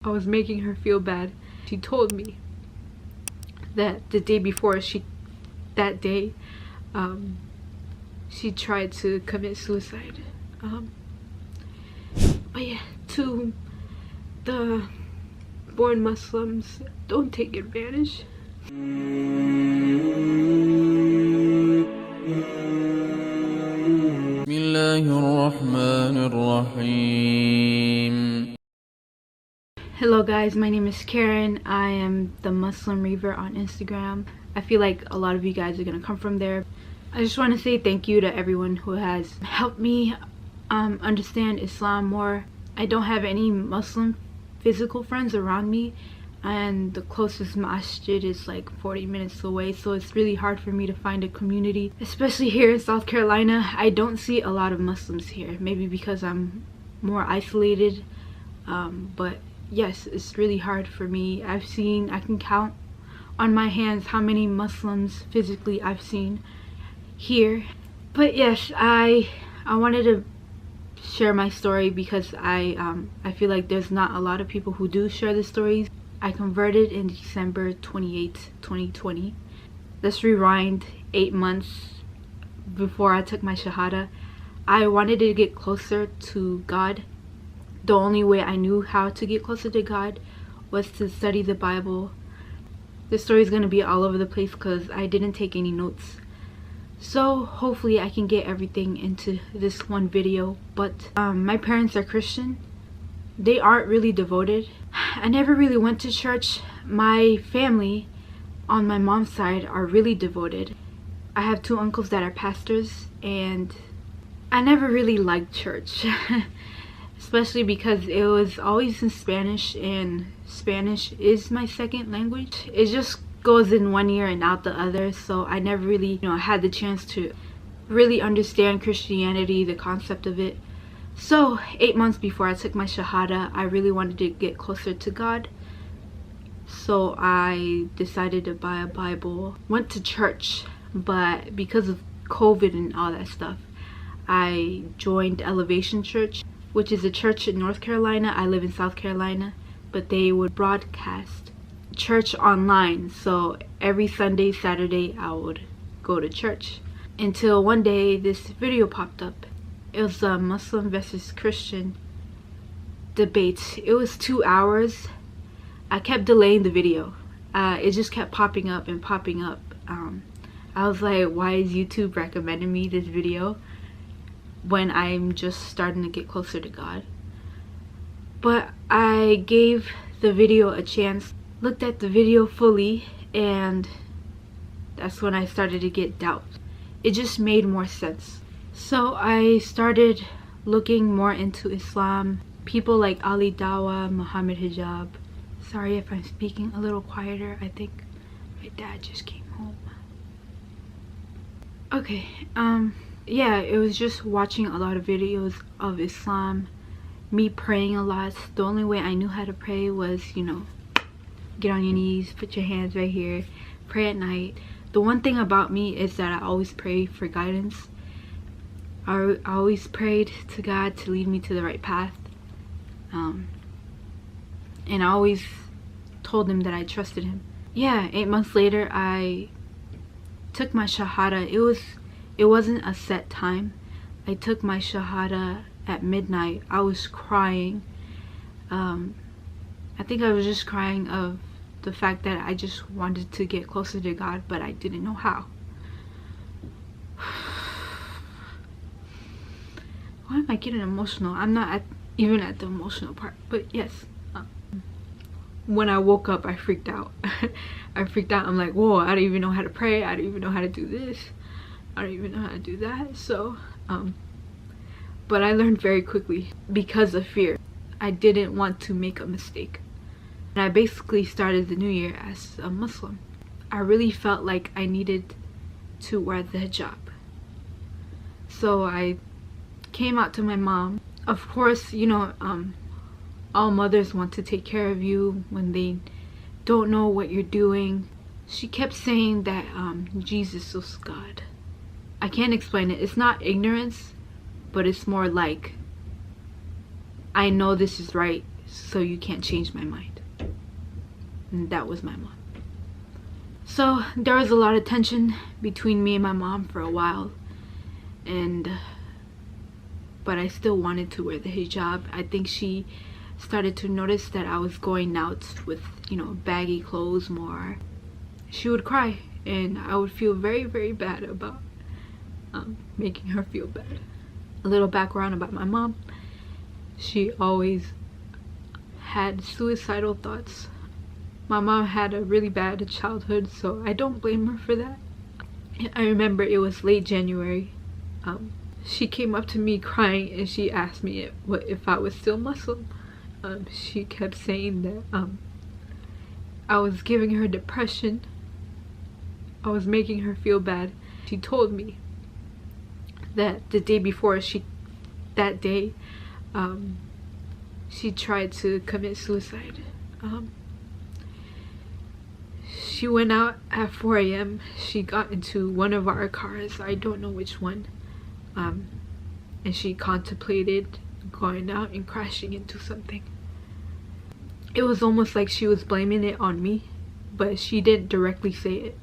I was making her feel bad. She told me that the day before she tried to commit suicide. But yeah, to the born Muslims, don't take advantage. Hello guys, my name is Karen. I am the Muslim Reaver on Instagram. I feel like a lot of you guys are gonna come from there. I just want to say thank you to everyone who has helped me understand Islam more. I don't have any Muslim physical friends around me, and the closest masjid is like 40 minutes away, so it's really hard for me to find a community, especially here in South Carolina. I don't see a lot of Muslims here, maybe because I'm more isolated, but yes, it's really hard for me. I can count on my hands how many Muslims physically I've seen here. But yes, I wanted to share my story because I feel like there's not a lot of people who do share the stories. I converted in December 28th, 2020. Let's rewind 8 months before I took my Shahada. I wanted to get closer to God. The only way I knew how to get closer to God was to study the Bible. This story is going to be all over the place because I didn't take any notes. So hopefully I can get everything into this one video. But my parents are Christian. They aren't really devoted. I never really went to church. My family on my mom's side are really devoted. I have 2 uncles that are pastors, and I never really liked church. Especially because it was always in Spanish, and Spanish is my second language. It just goes in one ear and out the other, so I never really had the chance to really understand Christianity, the concept of it. So 8 months before I took my Shahada, I really wanted to get closer to God, so I decided to buy a Bible. Went to church, but because of COVID and all that stuff, I joined Elevation Church, which is a church in North Carolina. I live in South Carolina, but they would broadcast church online, so every Sunday, Saturday I would go to church, until one day this video popped up. It was a Muslim versus Christian debate. It was 2 hours. I kept delaying the video. It just kept popping up and popping up. I was like, why is YouTube recommending me this video when I'm just starting to get closer to God? But I gave the video a chance, looked at the video fully, and that's when I started to get doubt. It just made more sense. So I started looking more into Islam. People like Ali Dawah, Muhammad Hijab. Sorry if I'm speaking a little quieter. I think my dad just came home. Okay, yeah, it was just watching a lot of videos of Islam, me praying a lot. The only way I knew how to pray was, get on your knees, put your hands right here, pray at night. The one thing about me is that I always pray for guidance. I always prayed to God to lead me to the right path. And I always told him that I trusted him. Yeah, 8 months later, I took my Shahada. It wasn't a set time. I took my Shahada at midnight. I was crying. I think I was just crying of the fact that I just wanted to get closer to God, but I didn't know how. Why am I getting emotional? I'm not even at the emotional part, but yes. When I woke up, I freaked out. I freaked out. I'm like, whoa, I don't even know how to pray. I don't even know how to do this. I don't even know how to do that. So, but I learned very quickly because of fear. I didn't want to make a mistake. And I basically started the new year as a Muslim. I really felt like I needed to wear the hijab. So I came out to my mom. Of course, all mothers want to take care of you when they don't know what you're doing. She kept saying that Jesus was God. I can't explain it. It's not ignorance, but it's more like, I know this is right, so you can't change my mind. And that was my mom. So there was a lot of tension between me and my mom for a while, but I still wanted to wear the hijab. I think she started to notice that I was going out with, you know, baggy clothes more. She would cry, and I would feel very, very bad about making her feel bad. A little background about my mom: she always had suicidal thoughts. My mom had a really bad childhood, so I don't blame her for that. I remember it was late January. She came up to me crying, and she asked me if I was still Muslim. She kept saying that I was giving her depression. I was making her feel bad. She told me that the day before she tried to commit suicide. She went out at 4 a.m. She got into one of our cars, I don't know which one, and she contemplated going out and crashing into something. It was almost like she was blaming it on me, but she didn't directly say it.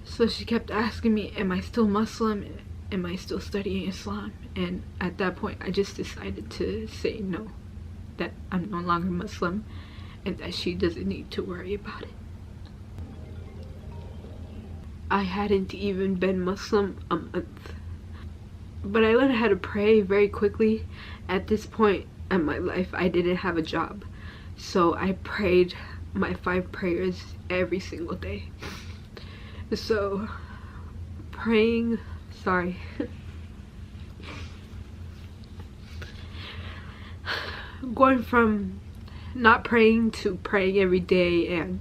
So she kept asking me, am I still Muslim? Am I still studying Islam? And at that point I just decided to say no, that I'm no longer Muslim, and that she doesn't need to worry about it. I hadn't even been Muslim a month, but I learned how to pray very quickly. At this point in my life, I didn't have a job, so I prayed my 5 prayers every single day. So going from not praying to praying every day and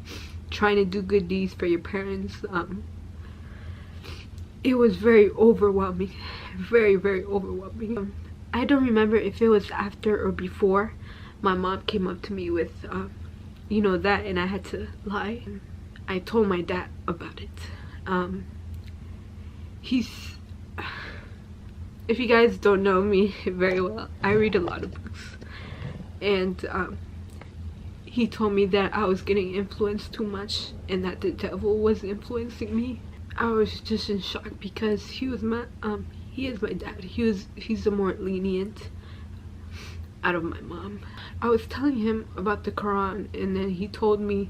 trying to do good deeds for your parents, it was very overwhelming, very, very overwhelming. I don't remember if it was after or before my mom came up to me with you know, that, and I had to lie. I told my dad about it. If you guys don't know me very well, I read a lot of books, and he told me that I was getting influenced too much and that the devil was influencing me. I was just in shock because he is my dad. He's the more lenient out of my mom. I was telling him about the Quran, and then he told me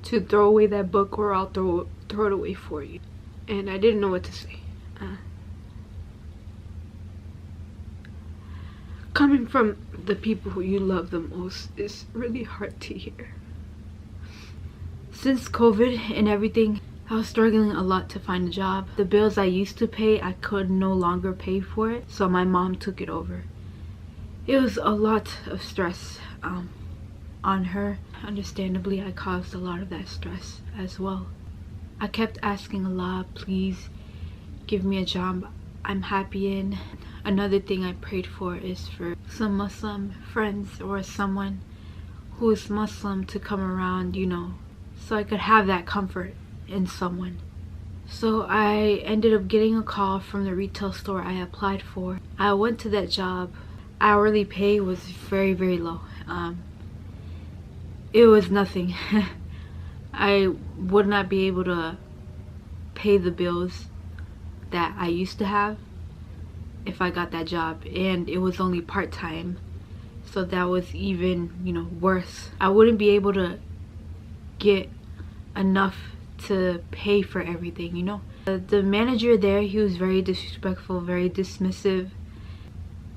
to throw away that book or I'll throw it away for you. And I didn't know what to say. Coming from the people who you love the most is really hard to hear. Since COVID and everything, I was struggling a lot to find a job. The bills I used to pay, I could no longer pay for it, so my mom took it over. It was a lot of stress on her. Understandably, I caused a lot of that stress as well. I kept asking Allah, please give me a job I'm happy in. Another thing I prayed for is for some Muslim friends or someone who is Muslim to come around, you know, so I could have that comfort in someone. So I ended up getting a call from the retail store I applied for. I went to that job. Hourly pay was very, very low. It was nothing. I would not be able to pay the bills that I used to have if I got that job, and it was only part-time, so that was even, you know, worse. I wouldn't be able to get enough to pay for everything, you know. The manager there, he was very disrespectful, very dismissive.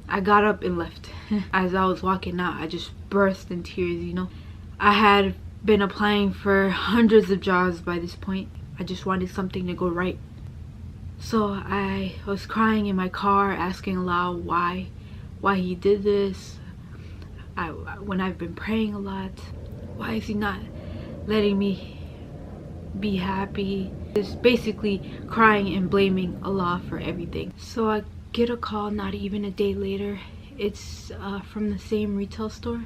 I got up and left. As I was walking out, I just burst in tears, you know. I had been applying for hundreds of jobs by this point. I just wanted something to go right. So I was crying in my car, asking Allah why he did this. When I've been praying a lot, why is he not letting me be happy? Just basically crying and blaming Allah for everything. So I get a call not even a day later. It's from the same retail store,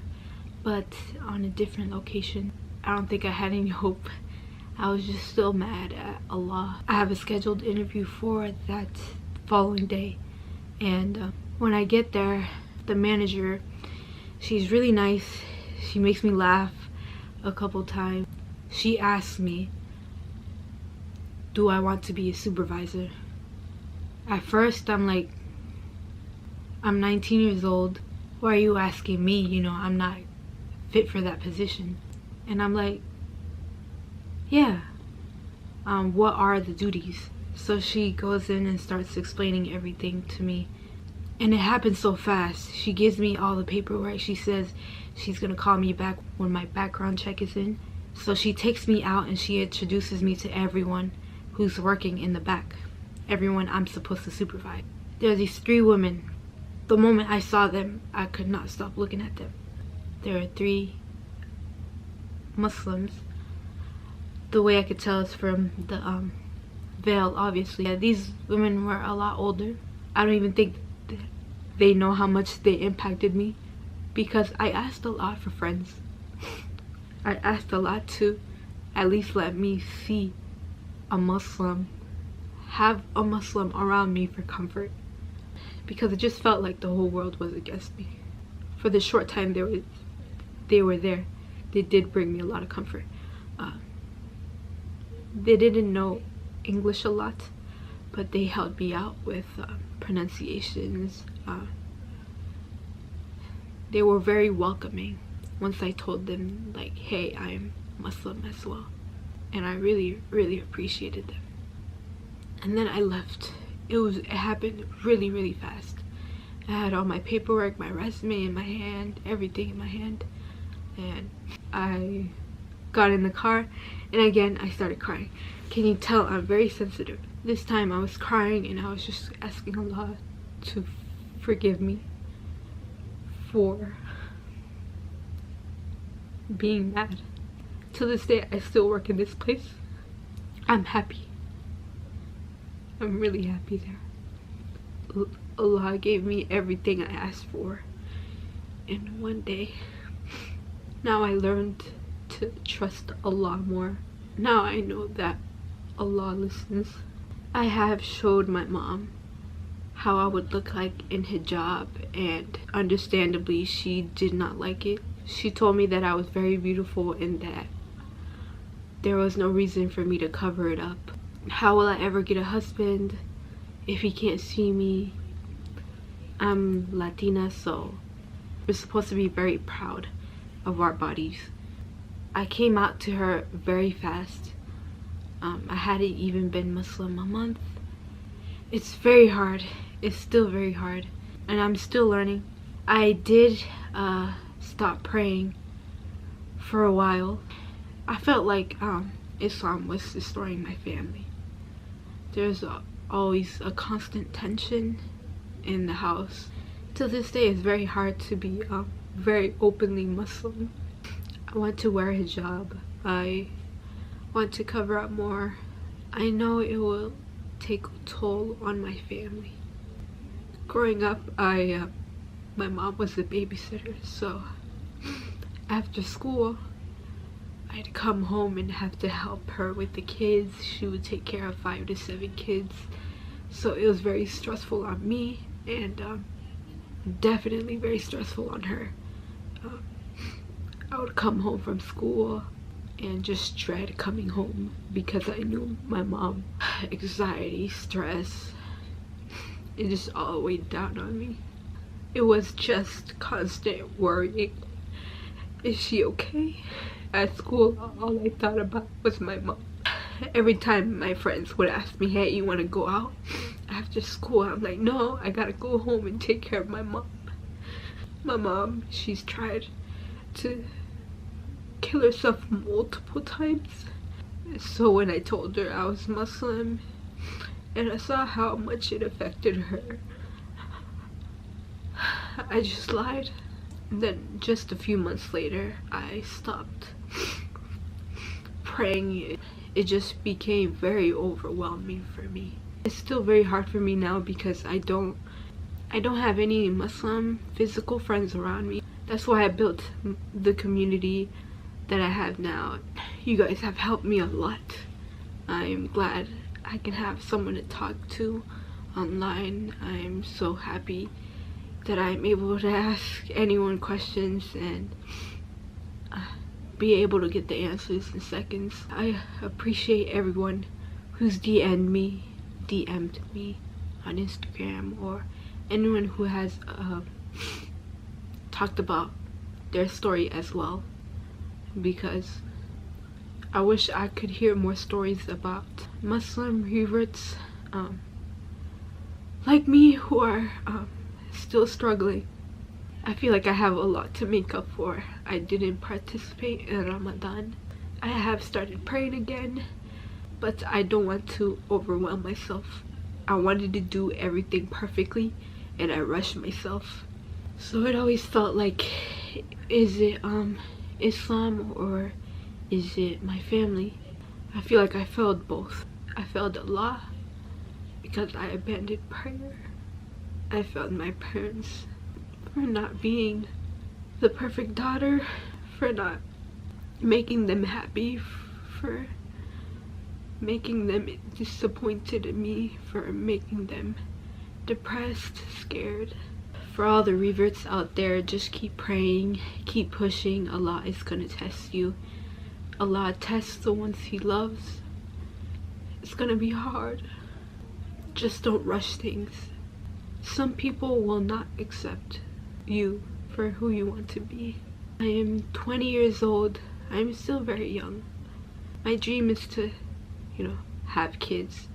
but on a different location. I don't think I had any hope. I was just still mad at Allah. I have a scheduled interview for that following day, and when I get there, the manager, She's really nice. She makes me laugh a couple times. She asked me, do I want to be a supervisor? At first I'm like, I'm 19 years old. Why are you asking me? You know, I'm not fit for that position. And I'm like, yeah. What are the duties? So she goes in and starts explaining everything to me. And it happens so fast. She gives me all the paperwork. She says she's gonna call me back when my background check is in. So she takes me out and she introduces me to everyone who's working in the back. Everyone I'm supposed to supervise. There are these 3 women. The moment I saw them, I could not stop looking at them. There are 3 Muslims. The way I could tell is from the veil, obviously. Yeah, these women were a lot older. I don't even think they know how much they impacted me, because I asked a lot for friends. I asked a lot to at least let me see a Muslim, have a Muslim around me for comfort, because it just felt like the whole world was against me. For the short time they were there, they did bring me a lot of comfort. They didn't know English a lot, but they helped me out with pronunciations. They were very welcoming once I told them, like, hey, I'm Muslim as well. And I really, really appreciated them. And then I left. It happened really, really fast. I had all my paperwork, my resume in my hand, everything in my hand. And I got in the car, and again I started crying. Can you tell I'm very sensitive? This time I was crying and I was just asking Allah to forgive me for being mad. To this day I still work in this place. I'm happy. I'm really happy there. Allah gave me everything I asked for in one day. Now I learned to trust Allah more. Now I know that Allah listens. I have showed my mom how I would look like in hijab, and understandably she did not like it. She told me that I was very beautiful and that there was no reason for me to cover it up. How will I ever get a husband if he can't see me? I'm Latina, so we're supposed to be very proud of our bodies. I came out to her very fast. I hadn't even been Muslim a month. It's very hard. It's still very hard, and I'm still learning. I did stop praying for a while. I felt like Islam was destroying my family. There's always a constant tension in the house. To this day, it's very hard to be very openly Muslim. I want to wear hijab. I want to cover up more. I know it will take a toll on my family. Growing up, my mom was a babysitter, so after school I'd come home and have to help her with the kids. She would take care of 5 to 7 kids, so it was very stressful on me, and definitely very stressful on her. I would come home from school and just dread coming home because I knew my mom. Anxiety, stress, it just all weighed down on me. It was just constant worrying. Is she okay? At school, all I thought about was my mom. Every time my friends would ask me, hey, you want to go out after school? I'm like, no, I gotta go home and take care of my mom. My mom, she's tried to kill herself multiple times. So when I told her I was Muslim and I saw how much it affected her, I just lied. And then just a few months later, I stopped praying. It just became very overwhelming for me. It's still very hard for me now because I don't have any Muslim physical friends around me. That's why I built the community that I have now. You guys have helped me a lot. I'm glad I can have someone to talk to online. I'm so happy that I'm able to ask anyone questions and be able to get the answers in seconds. I appreciate everyone who's DM'd me on Instagram, or anyone who has talked about their story as well, because I wish I could hear more stories about Muslim reverts like me, who are still struggling. I feel like I have a lot to make up for. I didn't participate in Ramadan. I have started praying again, but I don't want to overwhelm myself. I wanted to do everything perfectly and I rushed myself. So it always felt like, is it Islam or is it my family? I feel like I failed both. I failed Allah because I abandoned prayer. I failed my parents for not being the perfect daughter, for not making them happy, for making them disappointed in me, for making them depressed, scared. For all the reverts out there, just keep praying, keep pushing. Allah is gonna test you. Allah tests the ones He loves. It's gonna be hard. Just don't rush things. Some people will not accept you for who you want to be. I am 20 years old. I'm still very young. My dream is to, have kids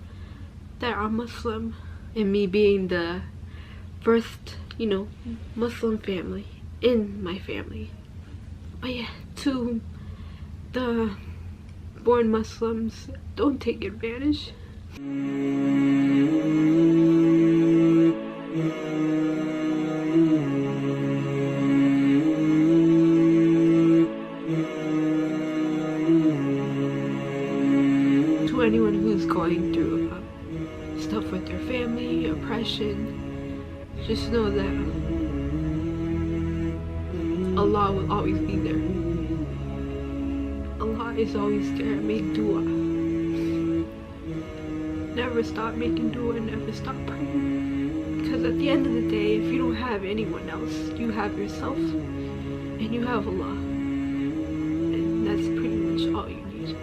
that are Muslim, and me being the first, Muslim family in my family. But yeah, to the born Muslims, don't take advantage. To anyone who's going through stuff with their family, oppression, just know that Allah will always be there. Allah is always there. Make dua. Never stop making dua, never stop praying. Because at the end of the day, if you don't have anyone else, you have yourself and you have Allah. And that's pretty much all you need.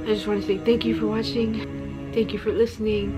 I just want to say thank you for watching. Thank you for listening.